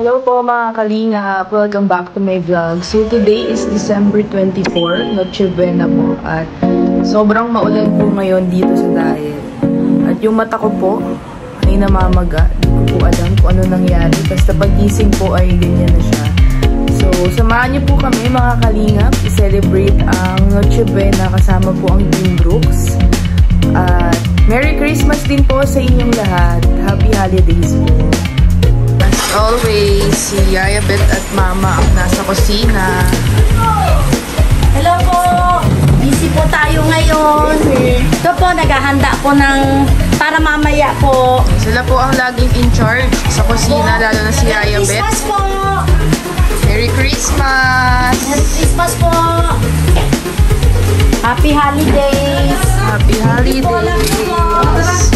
Hello po mga kalingap, welcome back to my vlog. So today is December 24, Noche Buena po. At sobrang maulan po ngayon dito sa dahil. At yung mata ko po ay namamaga. Hindi ko po alam kung ano nangyari. Basta pagising po ay ganyan na siya. So samahan niyo po kami mga kalingap i-celebrate ang Noche Buena kasama po ang Team Brooks. At Merry Christmas din po sa inyong lahat. Happy Holidays po. Always, si Yaya Bet at Mama ang nasa kusina. Hello po! Busy po tayo ngayon. Ito po, naghahanda po ng para mamaya po. Sila po ang laging in charge sa kusina, lalo na si Yaya Bet. Merry Christmas po! Merry Christmas! Merry Christmas po! Happy Holidays! Happy Holidays!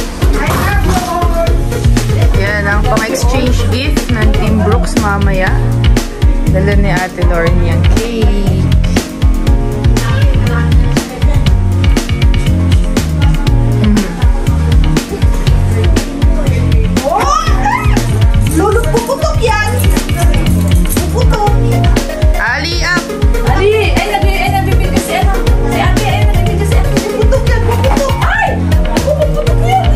Yan ang pang-exchange gift ng Team Brooks mamaya. Dala ni Ate Lauren yung cake. Lulot puputok yan! Puputok! Ali, up! Ali! Nabibig kasi ano? Si Ate, nabibig kasi ano? Puputok yan! Puputok! Ay! Puputok yan!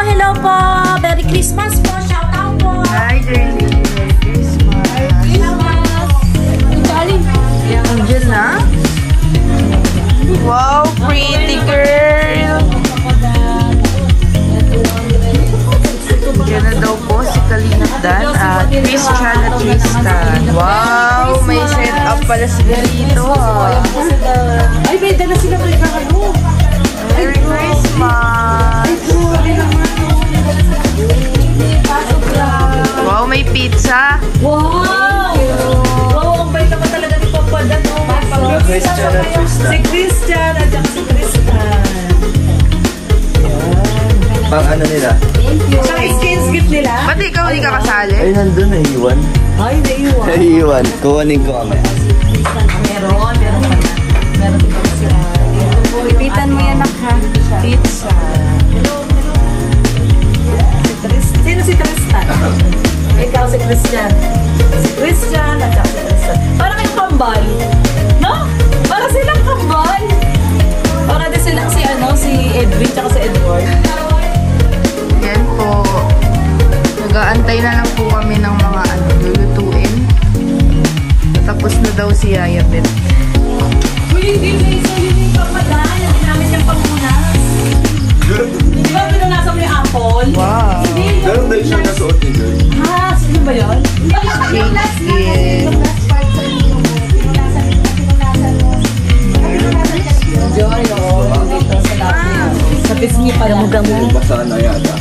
Hello po! Merry Christmas po! Shout out po! Hi, Jerry! Merry Christmas! Angel na? Wow, pretty girl! Diyan na daw po si Kalingap Dan at Christian at Tristan. Wow, may set up pala sila dito. Ay, may dala sila may kakalo. Merry Christmas! Wow, may pizza! Wow! Wow, ang bait naman talaga ni Papa Dan. Christian at Tristan. Si Christian at si Tristan. Pang ano nila? Sa skins gift nila. Ba't ikaw hindi ka kasali? Ay, nandun, naiiwan. Ay, naiwan. Naiiwan. Kuhanin ko kami. Meron pala. Meron dito kasi. Ipitan mo yan ha. Pizza. Sino si Tristan? Ikaw si Christian. Si Christian at si Tristan. Parang yung kambal. No? Parang silang kambal. Parang din silang si si Edwin at si Edward. Yan po. Nag-aantay na lang po kami ng mga lulutuin. Tapos na daw si Yaya Bet. Uy, hindi yung papadaan. Hindi namin yung pangunas. Di ba pinunasan mo yung apple? Wow. Meron dahil siyang nasuot ni Joy. Ha? Sino ba yun? Joy, dito sa labi. Sa pisngi pa lang. Basa na yata.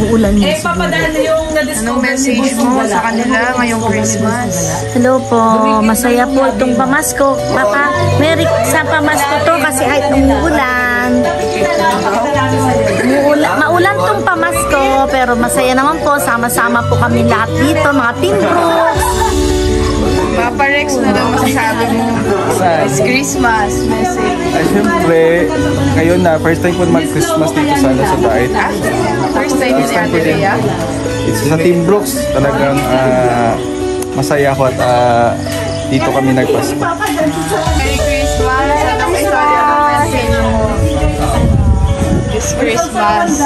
Uulan niya. Papadaan yung na-discover. Anong message mo sa kanila ngayong Christmas? Hello po, masaya po itong pamasko. Papa, Merry sa pamasko to kasi kahit umuulan. Maulan tong pamasko, pero masaya naman po. Sama-sama po kami lahat dito, mga Team Brooks. Papa Rex, na daw masasabi mo? It's Christmas message. Ay, siyempre, ngayon na, first time po mag-Christmas dito sana sa diet. First time ni Ate Bea? It's sa Team Brooks, talagang masaya ko at dito kami nagpasko. Merry Christmas! Anong istorya ng message mo? This Christmas.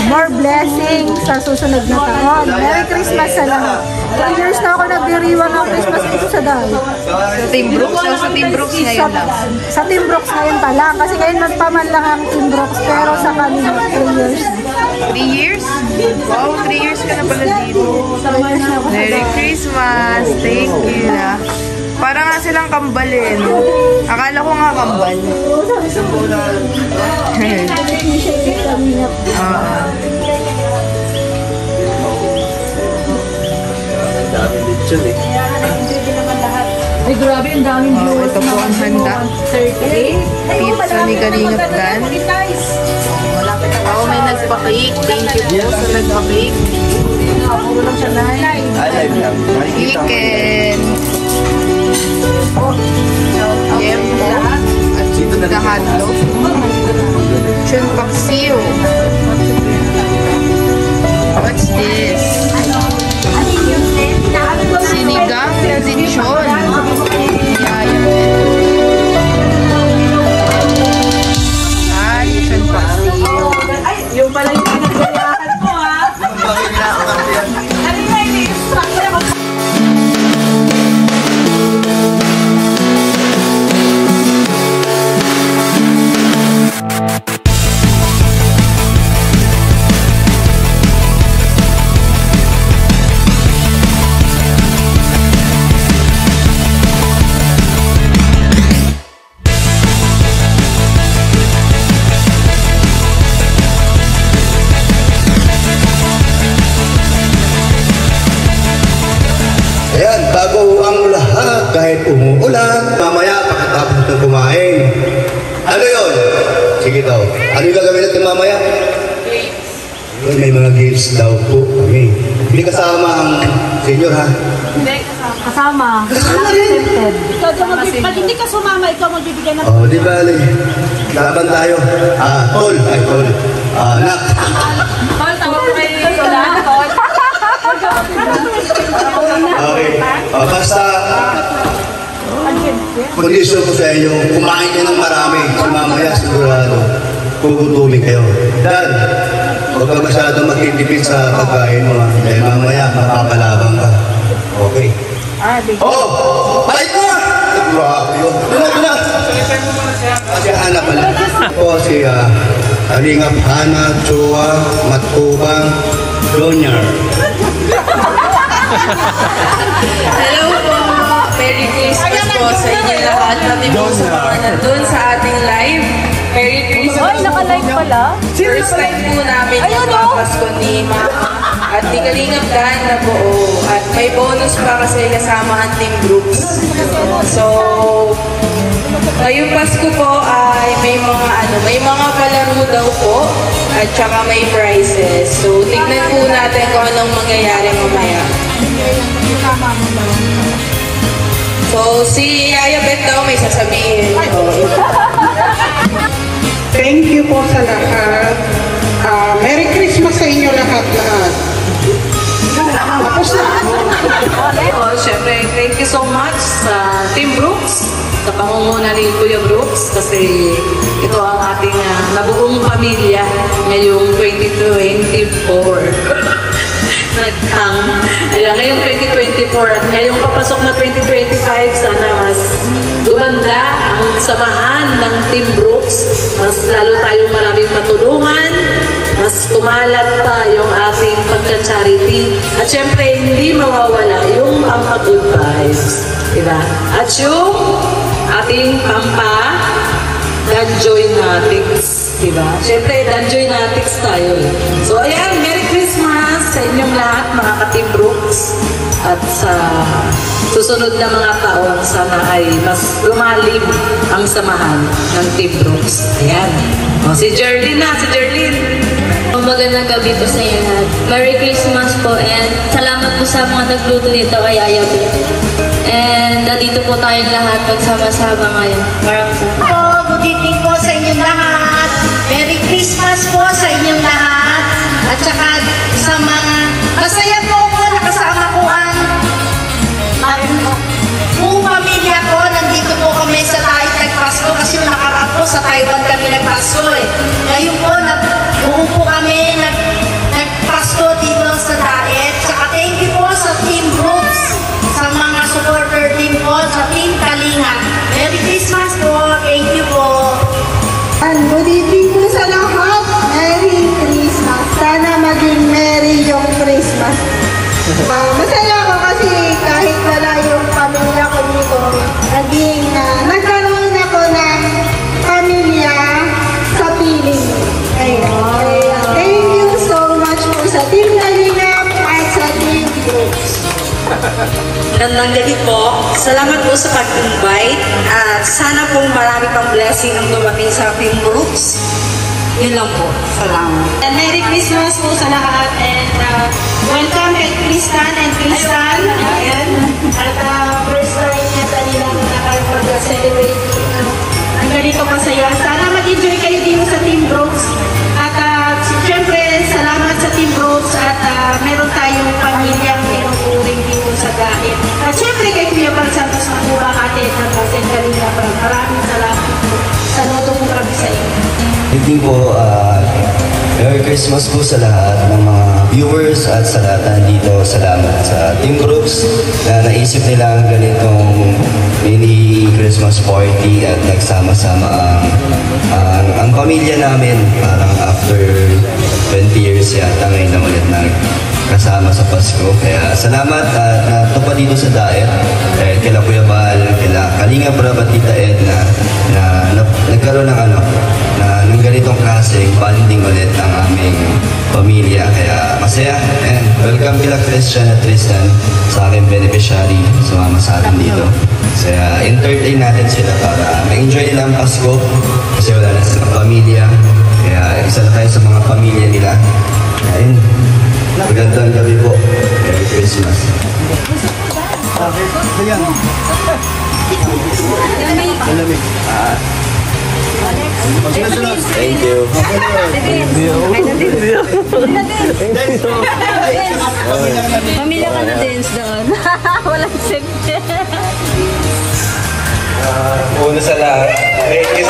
More blessings sa susunod na taon. Merry Christmas sa lahat. 2 years na ako nagdiriwang ng Christmas dito sa dahil. Sa Team Brooks o sa Team Brooks ngayon lang? Sa Team Brooks ngayon pa lang. Kasi ngayon magpaman lang ang Team Brooks. Pero sa kanila, 3 years. 3 years? Wow, 3 years ka na pala dito. Merry Christmas! Thank you na. Para nga silang kambalin. Akala ko nga kambal. Dami lechon eh. Ay, grabe, ang daming viewers. Ito po ang handa. 38? Pizza ni Kalingap Dan. Ako may nagpa-cake. Thank you po sa nagpa-cake. Puro lang siya live. Live lang. Makikita ko. Chicken. Yem po. At dito the hotdog. Chun paksiw. What's this? Sinigang na lechon. Ay, chun paksiw. Ay, yung pala yung pinagsayahan mo, ha? Ano nga ini-instruct na Ayan, bago ang lahat, kahit umuulan, mamaya pagkatapos ng kumain. Ano yun? Sige daw. Ano yung gagawin natin mamaya? May mga games daw po kami. Hindi kasama ang senior, ha? kasama. Kasama rin. Pag hindi ka sumama, ikaw magbibigyan ng... Oh, di bali. Laban tayo. Tol. Ay, tol. Nak. Tol, tawag kayo. Tol. Okay. Basta, kondisyon ko sa inyo, kumain kayo ng marami. So mamaya sigurado, kugutumin kayo. Dan, huwag ka masyadong magtitipid sa pagkain mo. Dahil mamaya, mapapalabang ka. Okay. Oh! Balik mo! Grabe yun. Doon! Si Hana pala. Ako si Alingap Hana, Chua, Matubang, Donyar. Hello po! Merry Christmas po sa inyo lahat. Natin po sa mga nandun sa ating live. Merry Christmas. Ay, naka-live pala. First time po namin yung Pasko ni Mama. At ni Kalingap Dan na buo. At may bonus pa kasi kasama ang team groups. So, ngayong Pasko po ay may mga palaro daw po. At saka may prizes. So, tignan po natin kung anong mangyayari mamaya. So, si Yaya Beth daw may sasabihin. Thank you po sa lahat. Merry Christmas sa inyo lahat-lahat. Tapos na. Siyempre, thank you so much sa Team Brooks, sa pangunguna ni Kuya Brooks, kasi ito ang ating nabuong pamilya ngayong 2024. Ngayong 2024 at ngayong papasok na 2025, sana mas gumanda ang samahan ng Team Brooks, mas lalo tayong maraming matulungan, mas kumalat pa yung ating pagka-charity, at syempre hindi mawawala yung mga good vibes, diba? At yung ating Danjoy Natics, diba? Syempre, Danjoy Natics tayo. So, ayan, Merry Christmas sa inyong lahat, mga ka-Team Brooks. At sa susunod na mga taon, sana ay mas lumalim ang samahan ng Team Brooks. Ayan. O, si Jerlyn na, si Jerlyn. Magandang gabi po sa inyo lahat. Merry Christmas po, and salamat po sa mga nagluto nito kay Yaya Beth. And nandito po tayong lahat pagsama-sama ngayon. Maraming salamat. Good evening po sa inyong lahat. Merry Christmas po sa inyong lahat. At saka sa mga masaya po ko nakasama ko ang buong pamilya ko. Nandito po kami sa Tayo nagpasko kasi yung nakaraan po sa Taiwan kami nagpasko eh. Ngayon po, buo po kami nagpasko dito sa Daet. Saka thank you po sa Team Brooks, sa mga supporter team po, sa Team Kalinga. Merry Christmas po. Thank you po. Good evening po sa lahat. Merry Christmas. Sana maging merry yung Christmas. Masaya ako kasi kahit wala yung pamilya ko dito, nagkaroon ako ng pamilya sa piling. Ayun. Thank you so much po sa Team Kalingap at sa Team Brooks. Magandang gabi po. Salamat po sa pag-invite at sana pong marami pang blessing ang dumating sa Team Brooks. Yun lang po. Salamat. And Merry Christmas po sa lahat and welcome kay Kristan and Kristan. Ayan. At first time niya nila nakapag-celebrate ang ganito kasaya. Sana mag-enjoy kayo dito sa Team Brooks. At syempre, salamat sa Team Brooks at meron tayong pamilyang pinupuring dito sa dahil. At syempre kay Kuya Bal Santos na po bakate at nagpasin kanina pa. Maraming salamat po. Saludo po kami sa inyo. Hindi po, Merry Christmas po sa lahat ng mga viewers at sa lahat nandito. Salamat sa Team Groups na naisip nilang ganitong mini Christmas party at nagsama-sama ang pamilya namin. Parang after 20 years yata ngayon na ulit nagkasama sa Pasko. Kaya salamat at natupad dito sa Daet. Dahil kila Kuya Bal, kila Kalinga Prab at Tita Ed na nagkaroon ng ganitong klaseng bonding ulit ang aming pamilya. Kaya masaya. And welcome kila Christian at Tristan sa aking beneficiary. Sumama sa atin dito. Kaya entertain natin sila para ma-enjoy nila ang Pasko. Kasi wala na silang pamilya. Kaya isa na tayo sa mga pamilya nila. Ayun. Magandang gabi po. Merry Christmas. Thank you. Pamilya ka na dance doon. Walang safety. Una sa lahat, thank you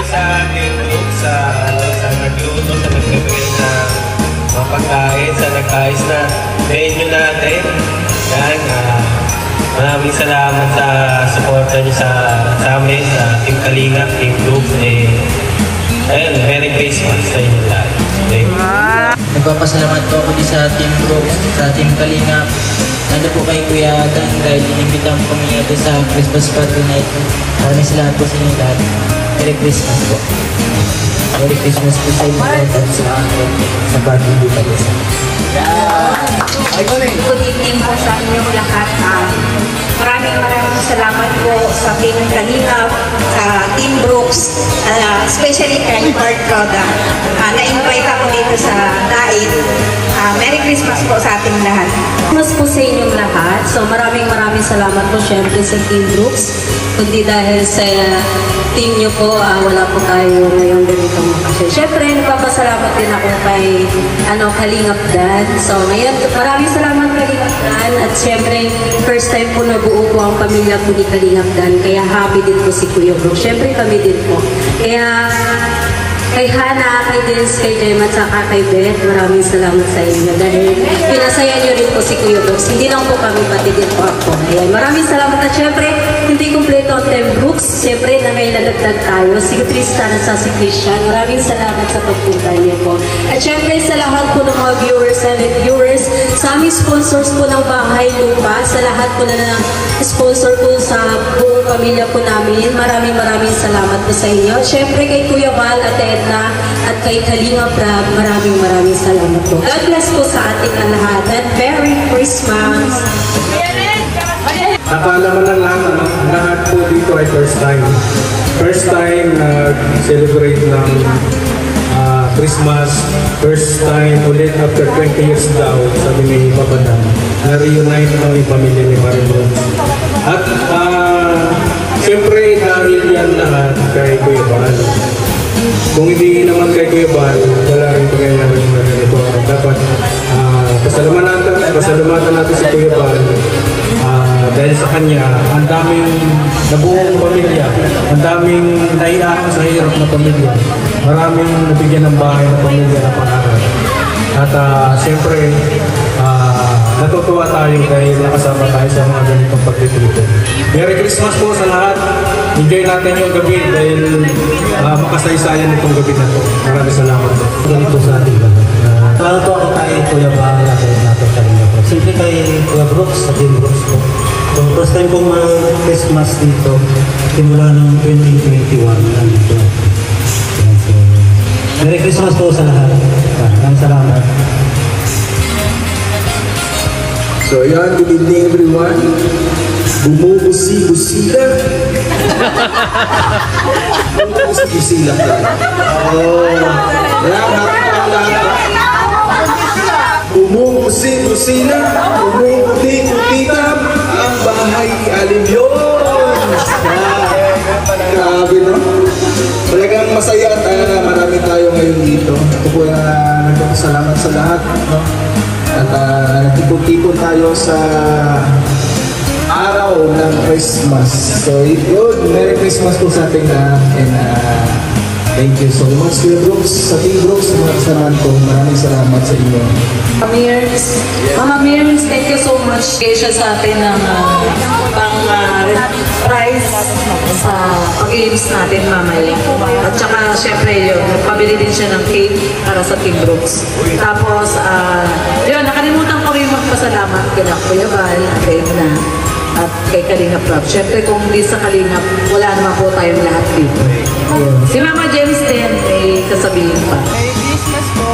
sa ating group, sa nagluto, sa nagkabit na mga pagkain, sa nagkais na menu natin. Yan, maraming salamat sa suporta niyo sa amin, sa Team Kalinga, Team Group. Ayun, Merry Christmas sa inyo lahat. Thank you. Nagpapasalamat po ako sa Team Group, sa Team Kalinga. Nandun po kay Kuya Dan dahil inimbita po kami ito sa Christmas party night. Maraming salamat po sa inyo lahat. Merry Christmas po. Merry Christmas po sa inyo lahat at sa party dito po. Good evening po sa inyong lahat. Maraming salamat po sa Team Kalinga, sa Team Brooks, especially kay Bart Roda. Na-invite ako dito sa Daet. Merry Christmas po sa ating lahat. Mas po sa inyong lahat. So maraming salamat po syempre sa Team Brooks. Kundi dahil sa team nyo po, wala po tayo ngayong ganitong makasya. Syempre, nagpapasalamat din ako kay Kalingap Dan. So ngayon, maraming salamat Kalingap Dan. At syempre, first time po nabuo po ang pamilya po ni Kalingap Dan. Kaya happy din po si Kuya Bro. Syempre kami din po. Kaya kay Hana, kay Dils, kay Jem, at saka kay Beth, maraming salamat sa inyo. Dahil pinasaya nyo rin po si Kuya Brooks. Hindi lang po kami, pati din po ako. Ayan, maraming salamat. At syempre, hindi kumpleto ang Team Brooks. Syempre, na may nadagdag tayo. Si Tristan at si Christian. Maraming salamat sa pagpunta niyo po. At syempre, sa lahat po ng mga viewers and viewers, sa aming sponsors po ng Bahay Lupa, sa lahat po na sponsor po sa buong pamilya po namin, maraming salamat po sa inyo. Syempre, kay Kuya Bal at Edna at kay Kalinga Prab, maraming salamat po. God bless po sa ating lahat at Merry Christmas! Akala mo ng lahat po dito ay first time. First time nag-celebrate ng Christmas. First time ulit after 20 years daw, sabi ni Papa Dan, na-reunite ng pamilya ni Maribel. At siyempre dahil yan lahat kay Kuya Bal. Kung hindi naman kay Kuya Bal, wala rin pangyayari ng ito. Dapat pasalamatan natin si Kuya Bal. Dahil sa kanya, ang daming nabuong pamilya, ang daming naiahan sa hirap na pamilya, maraming nabigyan ng bahay na pamilya na pangarap. At siyempre, natutuwa tayo dahil nakasama tayo sa mga ganitong pagtitrito. Merry Christmas po sa lahat. Enjoy natin yung gabi dahil makasaysayan itong gabi na ito. Maraming salamat. Ganito sa ating lahat. Salamat po ako kay Kuya Bal at natin Kalinga po. Simple kay Kuya Brooks sa Team Brooks po. So, first time pong Christmas dito, simula ng 2021 nandito. So, Merry Christmas po sa lahat. Maraming salamat. So yan, good evening everyone. Bumubusi-busila. Bumubusi-busila. Bumubusi-busila. Bumubuti-butita. Ang bahay alim yun. Grabe, no? Talagang masaya at marami tayo ngayon dito. Ako po nagpapasalamat sa lahat, no? At nagtipon-tipon tayo sa araw ng Christmas. So, yun, Merry Christmas po sa ating lahat. And thank you so much, Kuya Brooks, sa Team Brooks, sa mga kasamahan ko. Maraming salamat sa inyo. Mama Mears, thank you so much. Kaya siya sa atin ng prize sa pag-iibs natin mamaya. At saka, syempre, yun, nagpabili din siya ng cake para sa Team Brooks. Tapos, yun, nakalimutan ko rin magpasalamat kay Kuya Val, kay Edna, at kay Kalingap Rob. Syempre, kung hindi sa Kalingap, wala naman po tayong lahat dito. Si Mama James din, may kasabihin pa. Merry Christmas po.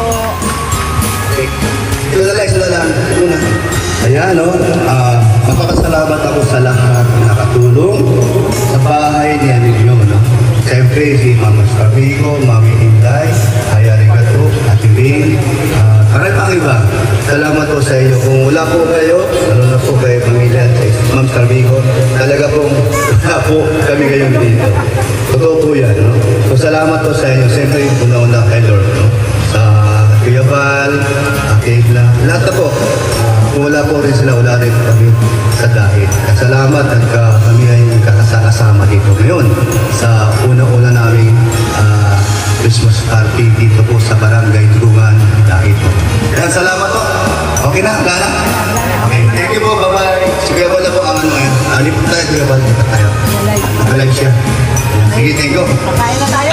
Ito lang. Ayan, no? Magpapasalamat ako sa lahat na nakatulong sa bahay ni Anilio, no? Siyempre, si Mama Scarmigo, Mami Inday, Aya Rigato, Ate Bing, karang ang iba. Salamat po sa inyo. Kung wala po kayo, lalo na po kayo pamilya at Ma'am Scarmigo, talaga pong wala po kami ngayon dito. Totoo po yan, no? So, salamat po sa inyo. Siyempre, una-una kay Lord, no? Sa Kuya Val, Edna, lahat na po. Kung wala po rin sila, wala rin kami sa dahil. Salamat at kami ay nagkakasama dito ngayon sa una-una naming Christmas party dito po sa Barangay Dugungan dahil po. Kaya salamat po. Okay na, Lala? Okay, thank you po, bye-bye. Sige po na po ang ano ngayon. Alip po tayo, Kuya Val, dito tayo. Nakalive siya. Sige, thank you. Kakain na tayo.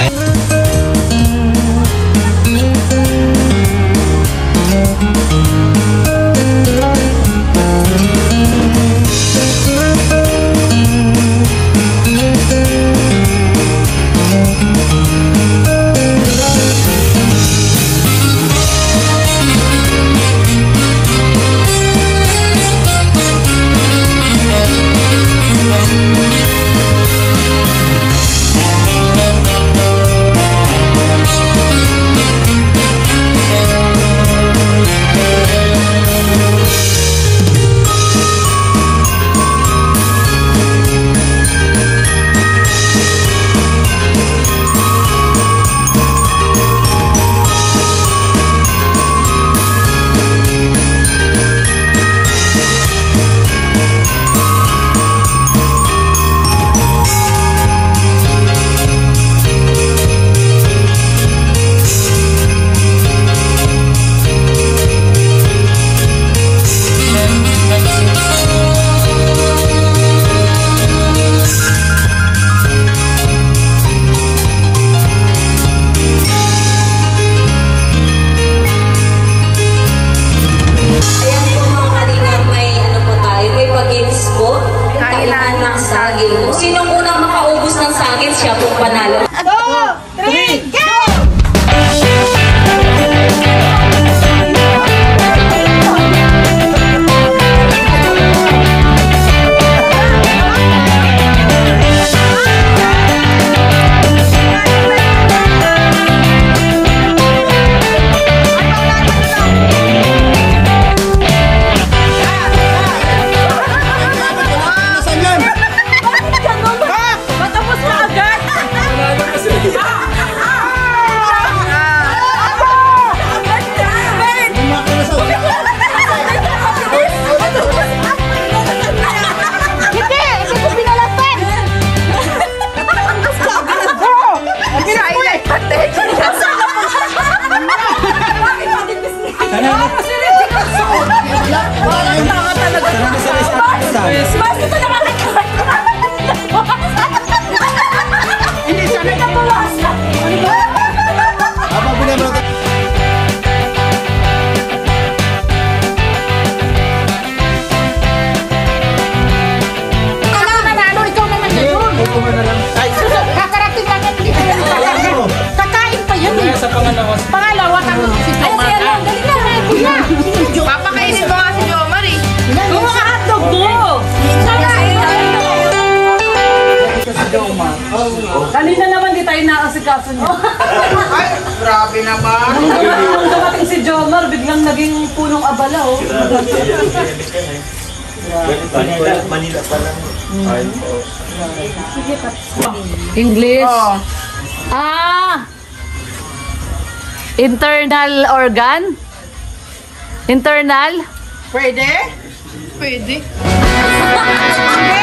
Sinong unang makaubos ng saging, siya pong panalo. 2, 3, go! Pangalawa kami si Jomar. Papakainin mo nga si Jomar eh. Kung mga hotdog mo. Kanina naman di tayo naasikaso niyo. Ay, grabe naman. Nung dumating si Jomar, biglang naging punong abala oh. Manila pa lang. Ay po. English? Internal organ? Internal? Pwede? Pwede. Hindi!